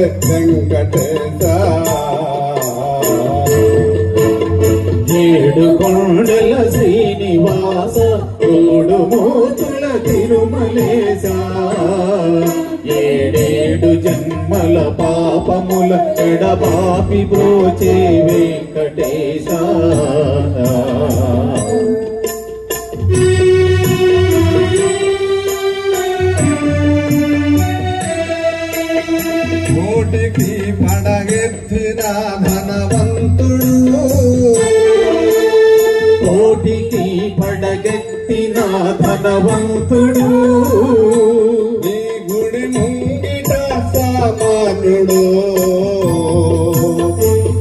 వెంకటేశ ఏడు కొండల శ్రీనివాస తోడు మూతుల తిరుమలేశ ఏడేడు జన్మల పాపముల ఎడబాపి బ్రోచే వెంకటేశ కోటికి పడగెత్తిన ధనవంతుడు కోటికి పడగెత్తిన ధనవంతుడు నీ గుడి ముంగిట సామాన్యుడు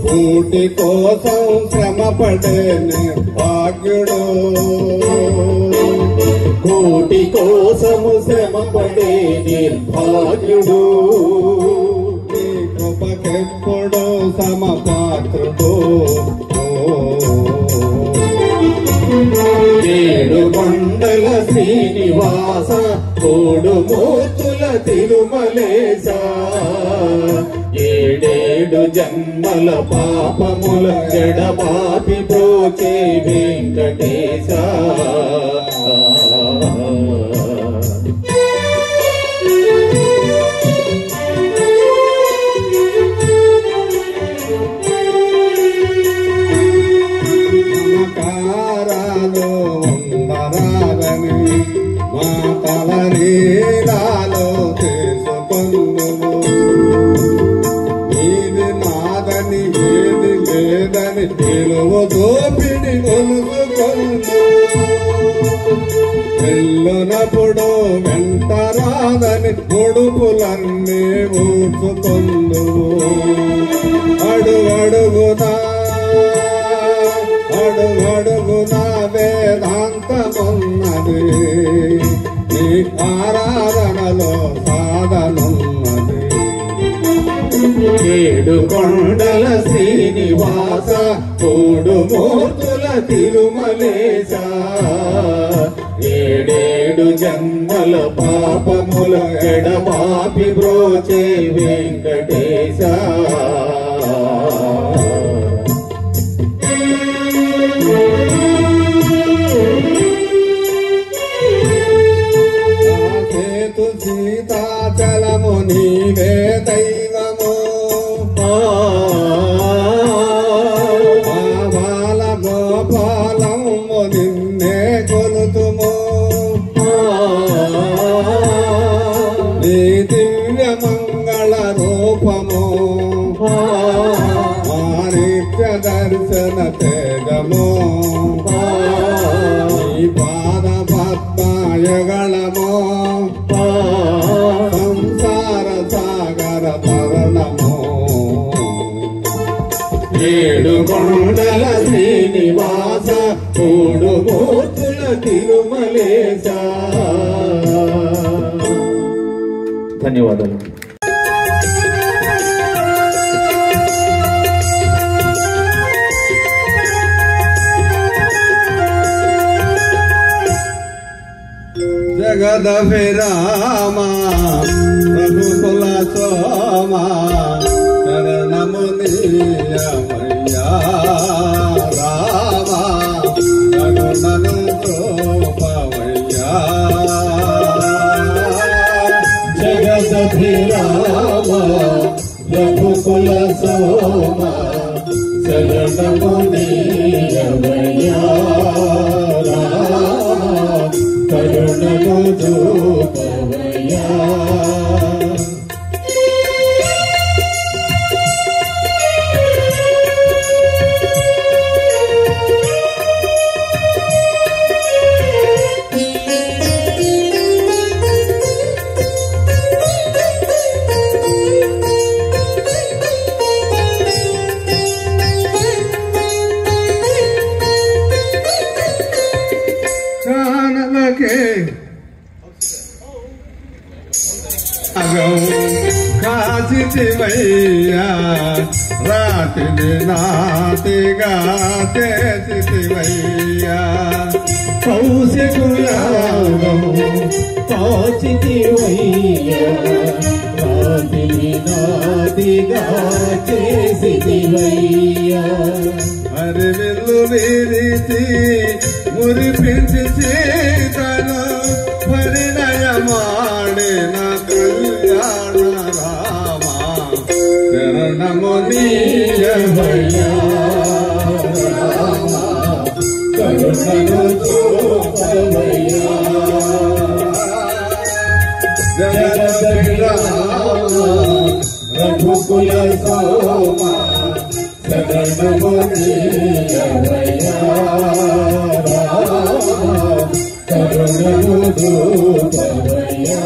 కోటి కోసం శ్రమపడే నిర్భాగ్యుడు కోటి కోసము శ్రమపడే నిర్భాగ్యుడు నీ కృపకెప్పుడు సమపాత్రుడు ఏడు కొండల శ్రీనివాస తోడు మూతుల తిరుమలేశ ఏడేడు జన్మల పాపముల ఎడబాపి బ్రోచే వెంకటేశ నమకారాలు ఉండరాదని మా తలనీలాలో చేసుకొందుము నీది నాదని ఏది లేదని నిలువ దోపిడి కొలుసుకొందు వెళ్ళునప్పుడు వెంట రాదని గొడుపులన్నీ ఊడ్చుకొందువు అడుగడుగునా అడుగడుగునా వేదాంతమున్నది నీ ఆరాధనలో సాధనున్నది ఏడు కొండల శ్రీనివాస తోడు మూర్తుల తిరుమలేశ ఏడేడు జన్మల పాపముల ఎడబాపి బ్రోచే వెంకటేశ సేతు సీతాచలము నీవే దైవము బాల గోపాలము నిన్నే కొలుతుము నీ దివ్య మంగళ రూపము నిత్య దర్శన తేజము నీ పాద పద్మయుగళము సంసార సాగర తరణము ఏడు కొండల శ్రీనివాస తోడు మూర్తుల తిరుమలేశ ధన్యవాదాలు. జగదభిరామ రఘుకుల సోమ శరణము నీయమయ్యా రామ కరుణను గోపవయ్యా జగదభిరామ రఘుకుల సోమ శరణము నీయమయ్యా రామ కరుణను చూపవయ్యా కానలకే కాచితివయ్యా రాతిని నాతిగా చేసితివయ్యా కౌశికుయాగము కాచితివయ్యా నాదిగా చేసిదివయ్యా అరివిల్లు విరిచి మురిపించి సీతను పరిణయమాడిన కళ్యాణ రామ శరణము నీయవయ్యా కరుణను చూపవయ్యా జగదపి రామ రఘుకుల సోమ శరణము నీయవయ్యా కరుణను చూపవయ్యా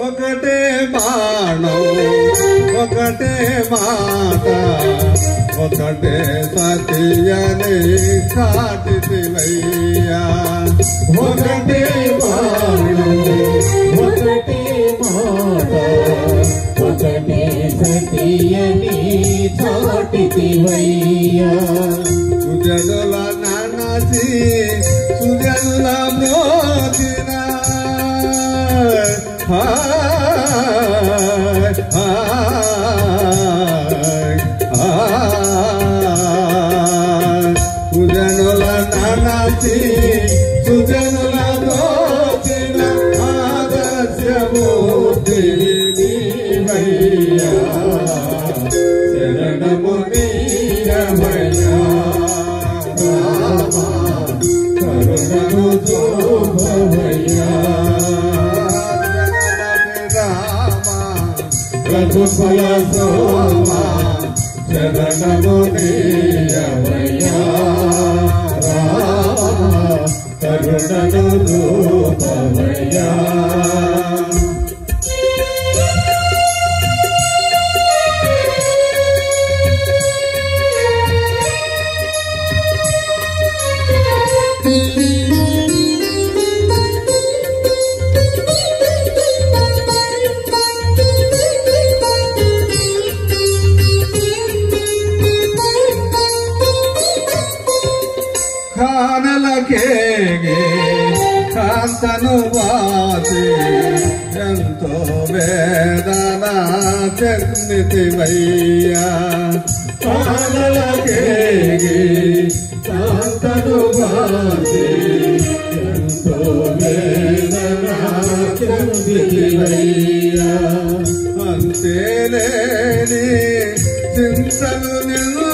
ఒకటే బాణం ఒకటే మాట ఒకటే సత్యని చాటివయ్యా ఒకటే బాణం ఒకటే మాట ఒకటే సతియని చాటివయ్యా సుజనుల నానసి సుజనుల మోచిన సుజనుల నానసి సుజనుల మోచిన ఆదర్శమూర్తి నీవయ్యా శరణము నీయవయ్యా కరుణను చూపవయ్యా రఘుకుల సోమ శరణము నీయవయ్యా కరుణను చూపవయ్యా కానలకేగే కాంతను వాసి ఎంతో వేదన చెందితివయ్యా కానలకేగి కాంతను వాసి ఎంతో వేదన చెందితివయ్యా అంతేలేని చింతలు నిన్ను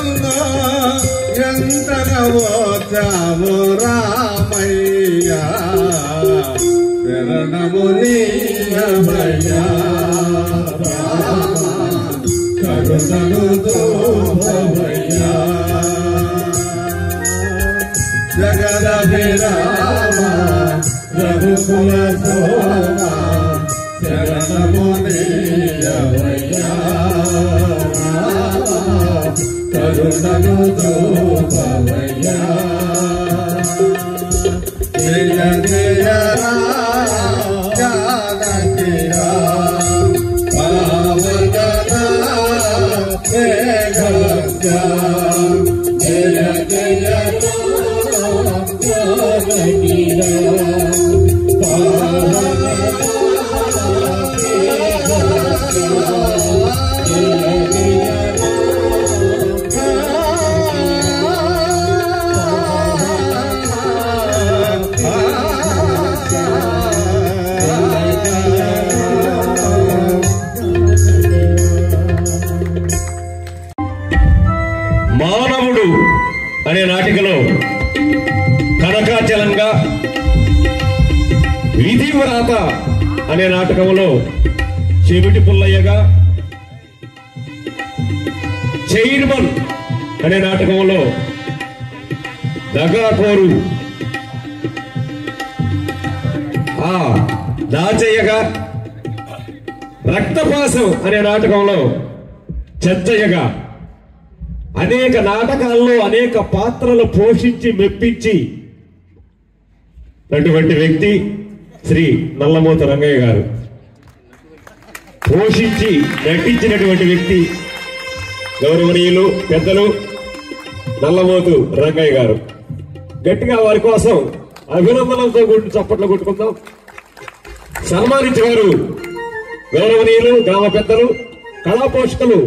ఎంతగా వచ్చాము రామయ్యా శరణము నీయవయ్యా కరుణను చూపవయ్యా జగదపి రామ రఘుకుల సోమ శరణము నీయవయ్యా కరుణను చూపవయ్యా జయ జయ జానకి జయ జయ మానవుడు అనే నాటికలో కనకాచలంగా, విధివ్రాత అనే నాటకంలో చెవిటి పుల్లయ్యగా, చైర్మన్ అనే నాటకంలో దగాకోరు ఆ దాచయ్యగా, రక్తపాసం అనే నాటకంలో చెచ్చయ్యగా, అనేక నాటకాల్లో అనేక పాత్రలు పోషించి మెప్పించి అటువంటి వ్యక్తి శ్రీ నల్లమోతు రంగయ్య గారు. పోషించి నటించినటువంటి వ్యక్తి గౌరవనీయులు పెద్దలు నల్లమోతు రంగయ్య గారు. గట్టిగా వారి కోసం అభినందనలతో చప్పట్లు కొట్టుకుందాం. సన్మానించేవారు గౌరవనీయులు గ్రామ పెద్దలు కళా పోషకులు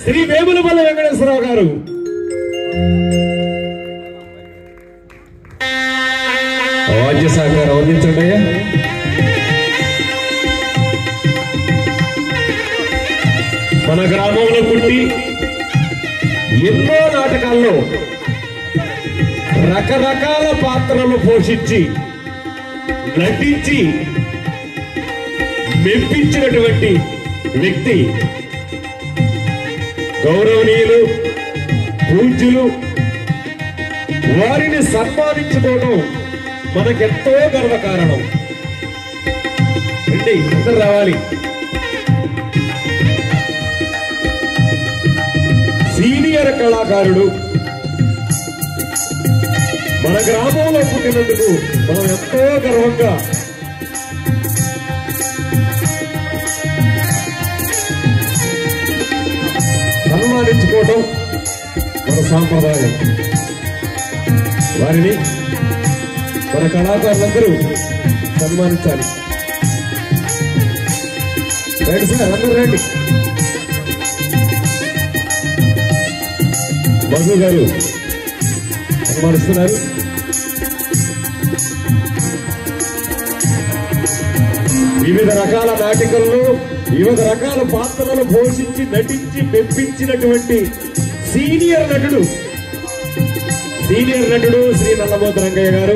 శ్రీ వేములపల్లి వెంకటేశ్వరరావు గారు. వాద్య సహకారం అందించండి. మన గ్రామంలో పుట్టి ఎన్నో నాటకాల్లో రకరకాల పాత్రలు పోషించి నటించి మెప్పించినటువంటి వ్యక్తి గౌరవనీయులు పూజ్యులు. వారిని సన్మానించుకోవడం మనకెంతో గర్వకారణం. రండి, అందరూ రావాలి. సీనియర్ కళాకారుడు మన గ్రామంలో పుట్టినందుకు మనం ఎంతో గర్వంగా సన్మానించుకోవటం మన సాంప్రదాయం. వారిని మన కళాకారులందరూ సన్మానించాలి. రండి సార్, అందరూ రండి. మధు గారు సన్మానిస్తున్నారు. వివిధ రకాల నాటికల్లో వివిధ రకాల పాత్రలను పోషించి నటించి మెప్పించినటువంటి సీనియర్ నటుడు శ్రీ నల్లమోతు రంగయ్య గారు.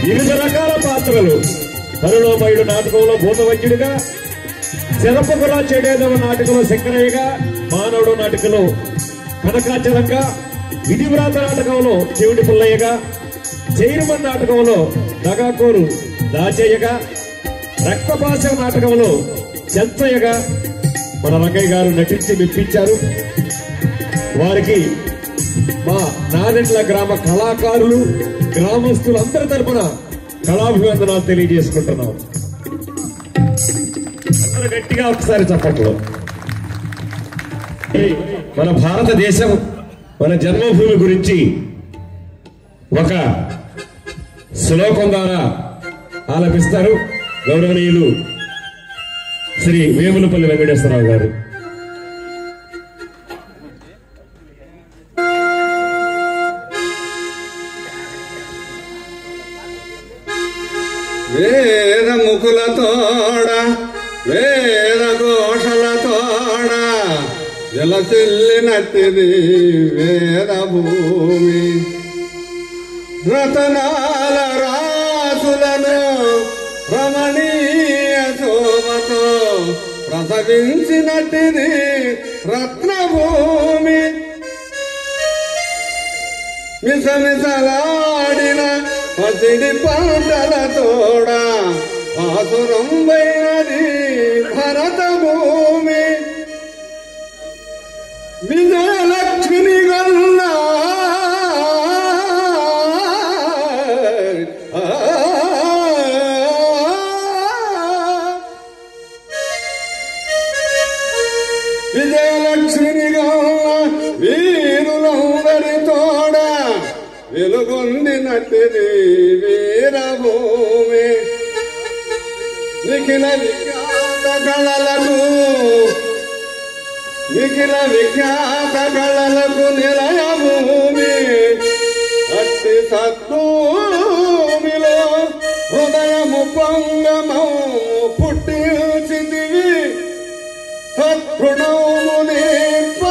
వివిధ రకాల పాత్రలు కరుణోమయుడు నాటకంలో భూతవైద్యుడిగా, శరపకుల చెడేదవ నాటకంలో శంకరయ్యగా, మానవుడు నాటకంలో కనకాచలంగా, విధివ్రాత నాటకంలో చెవిటి పుల్లయ్యగా, చైర్మన్ నాటకంలో దగాకోరు దాచయ్యగా, రక్తపాశం నాటకంలో చెంచయ్యగా మన రంగయ్య గారు నటించి మెప్పించారు. వారికి మా నాదెండ్ల గ్రామ కళాకారులు గ్రామస్తులందరి తరపున కళాభివందనాలు తెలియజేసుకుంటున్నాం. అందరూ గట్టిగా ఒకసారి చప్పట్లు. మన భారతదేశం మన జన్మభూమి గురించి ఒక శ్లోకం ద్వారా ఆలపిస్తారు గౌరవనీయులు శ్రీ వేములపల్లి వెంకటేశ్వరరావు గారు. వేద ముకులతోడ వేద ఘోషలతోడ విలసిల్లినట్టిది వేద భూమి. రతనాల రాసులను రమణీయ శోభతో ప్రసవించినట్టిది రత్నభూమి. మిసమిసలాడిన పసిడి పంటల తోడ ఆసురం వైనది భరత భూమి. విజయలక్ష్మిని గల్లా విజయలక్ష్మిని గల్లా వీరులందరి తోడ వెలుగొందినట్టిది వీరభూమి. నిఖిల విఖ్యాత కళలకు నిలయ భూమి. అట్టి సద్భూమిలో హృదయము పొంగమము పుట్టించిదివి. సత్ప్రణవము నీత్వ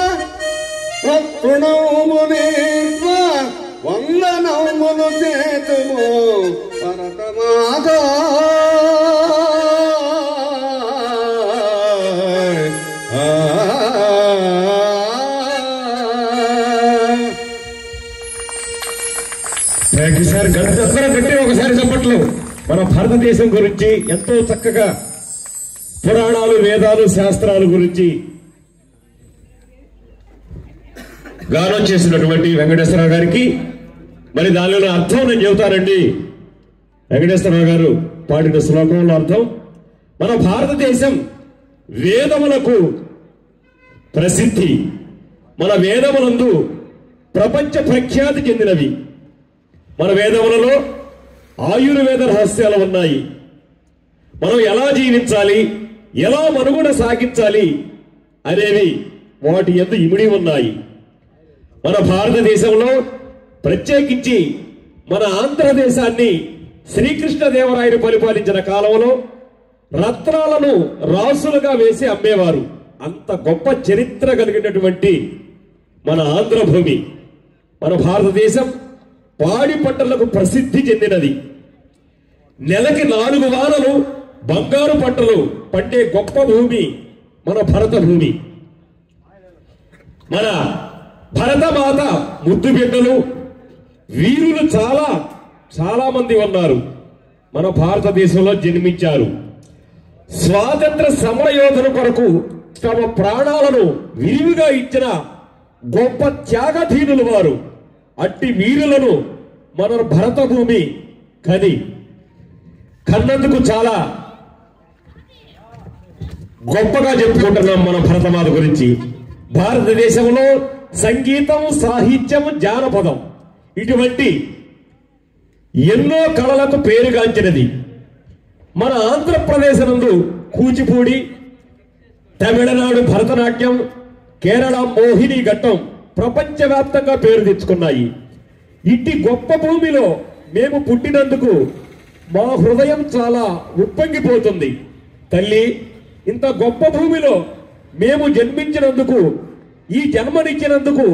వందనములు చేతుము భరతమాత. సార్ గట్టి ఒకసారి చెప్పట్లు. మన భారతదేశం గురించి ఎంతో చక్కగా పురాణాలు వేదాలు శాస్త్రాల గురించి గానం చేసినటువంటి వెంకటేశ్వరరావు గారికి మరి దానిలో అర్థం నేను చెబుతానండి. వెంకటేశ్వరరావు గారు పాడిన శ్లోకంలో అర్థం, మన భారతదేశం వేదములకు ప్రసిద్ధి, మన వేదములందు ప్రపంచ ప్రఖ్యాతి చెందినవి. మన వేదములలో ఆయుర్వేద రహస్యాలు ఉన్నాయి. మనం ఎలా జీవించాలి, ఎలా మనుగడ సాగించాలి అనేవి వాటి యందు ఇమిడి ఉన్నాయి. మన భారతదేశంలో ప్రత్యేకించి మన ఆంధ్రదేశాన్ని శ్రీకృష్ణదేవరాయలు పరిపాలించిన కాలంలో రత్నాలను రాసులుగా వేసి అమ్మేవారు. అంత గొప్ప చరిత్ర కలిగినటువంటి మన ఆంధ్రభూమి, మన భారతదేశం పాడి పంటలకు ప్రసిద్ధి చెందినది. నెలకి 4 వారాలు బంగారు పంటలు పండే గొప్ప భూమి మన భరత భూమి. మన భరతమాత ముద్దు బిడ్డలు వీరులు చాలా మంది ఉన్నారు. మన భారతదేశంలో జన్మించారు. స్వాతంత్ర సమరయోధుల కొరకు తమ ప్రాణాలను విరివిగా ఇచ్చిన గొప్ప త్యాగధీనులు వారు. అట్టి వీరులను మన భరత భూమి కన్నందుకు చాలా గొప్పగా చెప్పుకుంటున్నాం మన భరతమాత గురించి. భారతదేశంలో సంగీతం, సాహిత్యం, జానపదం ఇటువంటి ఎన్నో కళలకు పేరుగాంచినది. మన ఆంధ్రప్రదేశ్ నందు కూచిపూడి, తమిళనాడు భరతనాట్యం, కేరళ మోహిని ఘట్టం ప్రపంచవ్యాప్తంగా పేరు తెచ్చుకున్నాయి. ఇట్టి గొప్ప భూమిలో మేము పుట్టినందుకు మా హృదయం చాలా ఉప్పొంగిపోతుంది. తల్లి, ఇంత గొప్ప భూమిలో మేము జన్మించినందుకు, ఈ జన్మనిచ్చినందుకు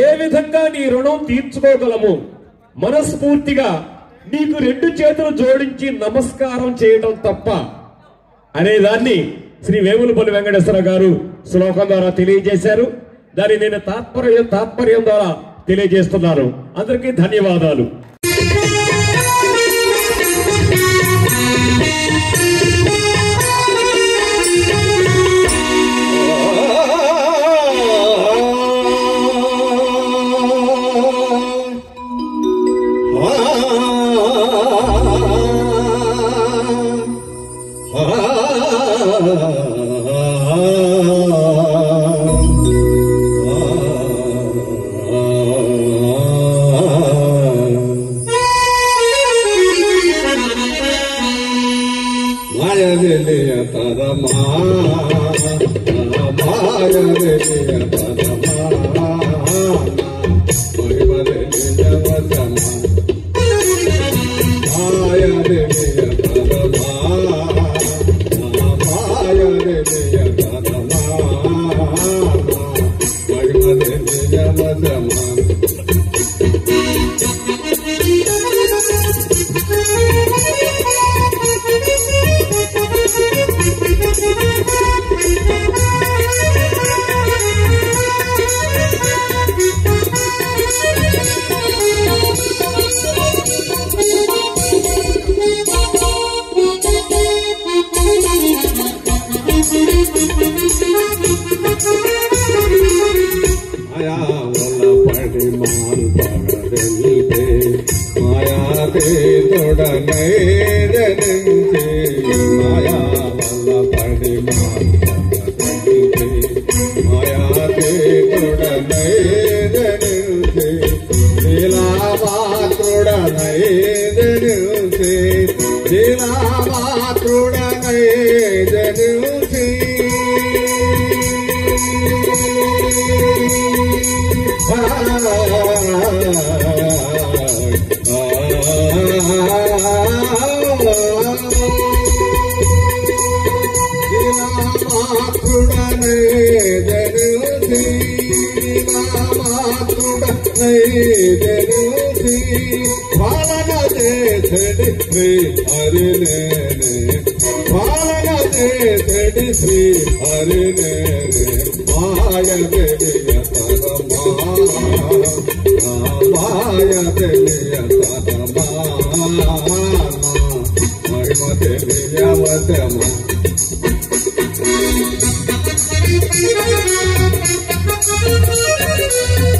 ఏ విధంగా నీ రుణం తీర్చుకోగలము? మనస్ఫూర్తిగా నీకు 2 చేతులు జోడించి నమస్కారం చేయడం తప్ప అనేదాన్ని శ్రీ వేములపల్లి వెంకటేశ్వర గారు శ్లోకం ద్వారా తెలియజేశారు. దాన్ని నేను తాత్పర్యం ద్వారా తెలియజేస్తున్నాను. అందరికీ ధన్యవాదాలు.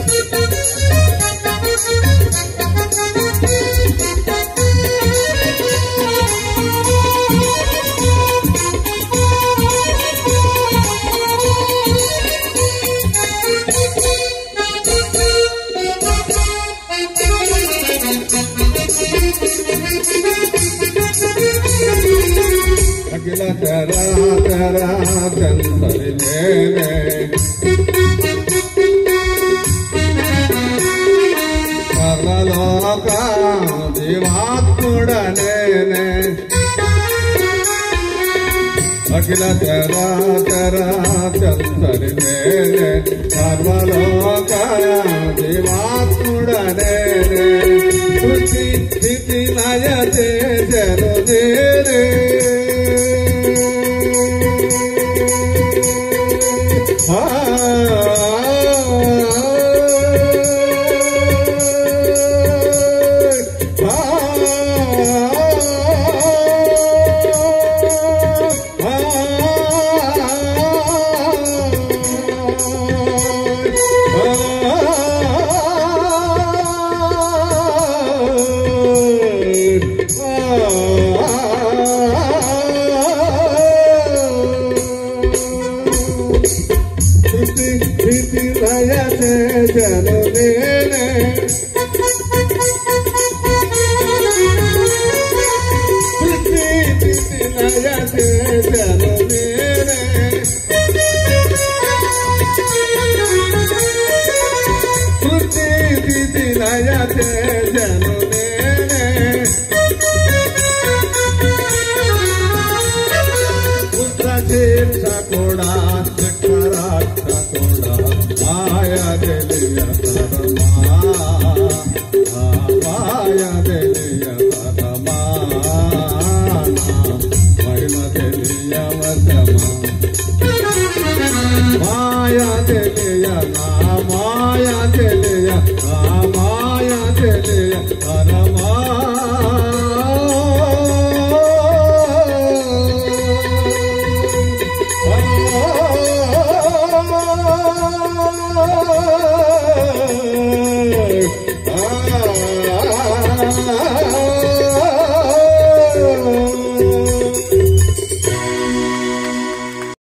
Thank you. చరాచరా చంతరి నేనే సర్వలోక జీవాత్ముడ నేనే అఖిల చరాచరా చంతరి నేనే సర్వలోక జీవాత్ముడ నేనే సృష్టి స్థితి లయ చేసెను నేనే జను నేనే జను నేనే లయ జను నేనే పుత్ర తీర్థ కూడా చక్రాక్ష కూడా మాయా తెలియ మాయా తెలియ మహిమ తెలియ మాయా తెలియ మాయా తెలియ మాయా తెలియ పరమా